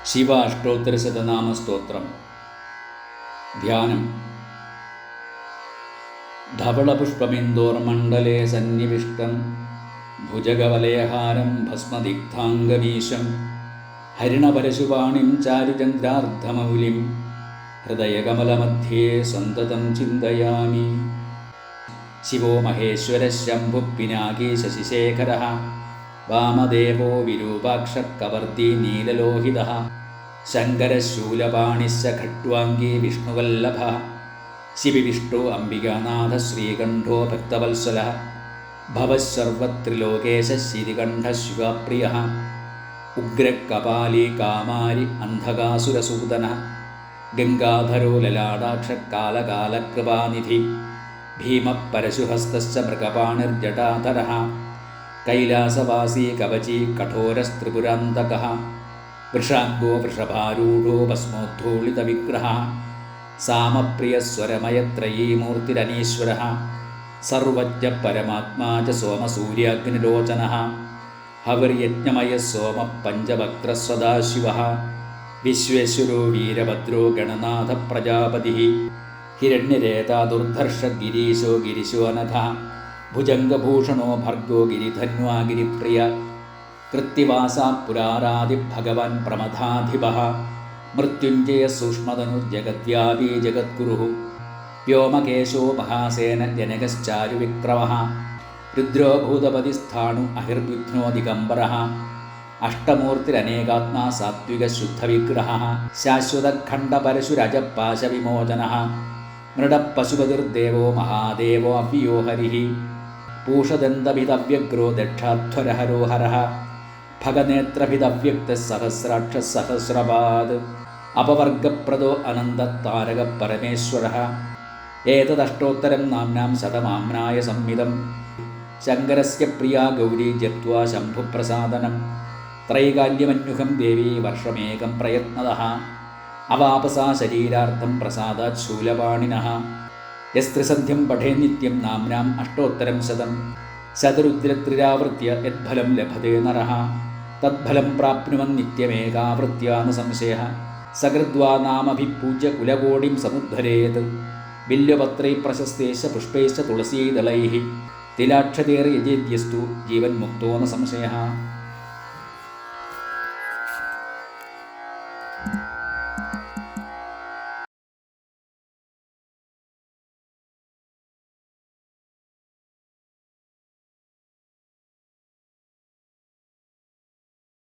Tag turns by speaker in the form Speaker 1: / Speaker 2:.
Speaker 1: ശിവ അഷ്ടോത്തരശതനാമസ്തോത്രം. ധ്യാനം. ധവളപുഷ്പമിന്ദോർമണ്ഡലേ സന്നിവിഷ്ടം ഭുജഗവലയഹാരം ഭസ്മദിഗ്ധാംഗമീശം ഹരിണപരശുപാണിം ചാരുചന്ദ്രാർദ്ധമൗലിം ഹൃദയകമലമധ്യേ സന്തതം ചിന്തയാമി. ശിവോ മഹേശ്വരഃ ശംഭുഃ പിനാകീ ശശിശേഖരഃ വാമദേവോ വിരൂപാക്ഷകവർത്തി നീലലോഹിതഃ ശങ്കരശൂലപാണിശ്ച ഖട്വാംഗീ വിഷ്ണുവല്ലഭഃ ശിവിവിഷ്ണു അംബികാനാഥ ശ്രീകണ്ഠോ ഭക്തവത്സലഃ ഭവഃ സർവത്രിലോകേശ ശിരികണ്ഠ ശിവപ്രിയഃ ഉഗ്രകപാലി കാമാരി അന്ധകാസുരസൂദനഃ ഗംഗാധരോ ലലാടാക്ഷ കാലകാലകൃപാനിധി ഭീമപരശുഹസ്തശ്ച മൃഗപാണിർജടാധരഃ കൈലാസവാസീ കവചീ കഠോരസ്ത്രിപുരാന്തകഃ വൃഷാംഗോ വൃഷഭാരൂഢോ ഭസ്മോദ്ധൂളിതവിഗ്രഹഃ സാമപ്രിയസ്വരമയത്രയീമൂർത്തിരനീശ്വരഃ സർവജ്ഞ പരമാത്മാ ച സോമസൂര്യാഗ്നിരോചനഃ ഹവിർയജ്ഞമയഃ സോമഃ പഞ്ചവക്ത്രസദാശിവഃ വിശ്വേശ്വരോ വീരഭദ്രോ ഗണനാഥ പ്രജാപതിഃ ഹിരണ്യരേതാ ദുർധർഷ ഗിരീശോ ഗിരിശോനഘഃ ഭുജംഗഭൂഷണോ ഭർഗോ ഗിരിധന്വാ ഗിരിപ്രിയ കൃത്തിവാസാ പുരാരാദി ഭഗവാൻ പ്രമഥാധിപഃ മൃത്യുഞ്ജയ സൂക്ഷ്മതനുർജഗദ്വ്യാപീ ജഗദ്ഗുരുഃ വ്യോമകേശോ മഹാസേന ജനകശ്ചാരുവിക്രമഃ രുദ്രോ ഭൂതപതിസ്ഥാണു അഹിർവിഘ്നോ ദിഗംബരഃ അഷ്ടമൂർത്തിരനേകാത്മാ സാത്വികശുദ്ധവിഗ്രഹഃ ശാശ്വതഖണ്ഡപരശുരജപാശവിമോചനഃ മൃഡപശുപതിർദേവോ മഹാദേവോ അവ്യോ ഹരിഃ പൂഷദന്തഭിതവ്യഗ്രോ ദക്ഷാധ്വരഹരോ ഹരഃ ഭഗനേത്രഭിതവ്യക്തഃ സഹസ്രാക്ഷസഹസ്രപാദ് അപവർഗപ്രദോ അനന്തതാരക പരമേശ്വരഃ ഏതദഷ്ടോത്തരം നാംനാം ശതമാമ്നായ സംഹിതം ശങ്കരസ്യ പ്രിയാ ഗൗരീ ജപ്ത്വാ ശംഭുപ്രസാദനം ത്രൈകാല്യമന്യുഹം ദേവീ വർഷമേകം പ്രയത്നതഃ അവാപസാ ശരീരാർത്ഥം പ്രസാദാത് ശൂലപാണിനഃ യസ്ത്രിസന്ധ്യം പഠേ നിത്യം നാംനാം അഷ്ടോത്തരം ശതം ശതരുദ്രത്രിരാവൃത്യ യദ്ഫലം ലഭതേ നരഃ തദ്ഫലം പ്രാപ്നുവൻ നിത്യമേകാവൃത്യാ ന സംശയഃ സകൃദ്വാ നാമഭിപൂജ്യ കുലകോടിം സമുദ്ധരേത് ബില്വപത്രൈഃ പ്രശസ്തൈശ്ച പുഷ്പൈശ്ച തുളസീദളൈഃ തിലാക്ഷതേർയജേദ്യസ്തു ജീവൻ മുക്തോ ന സംശയഃ.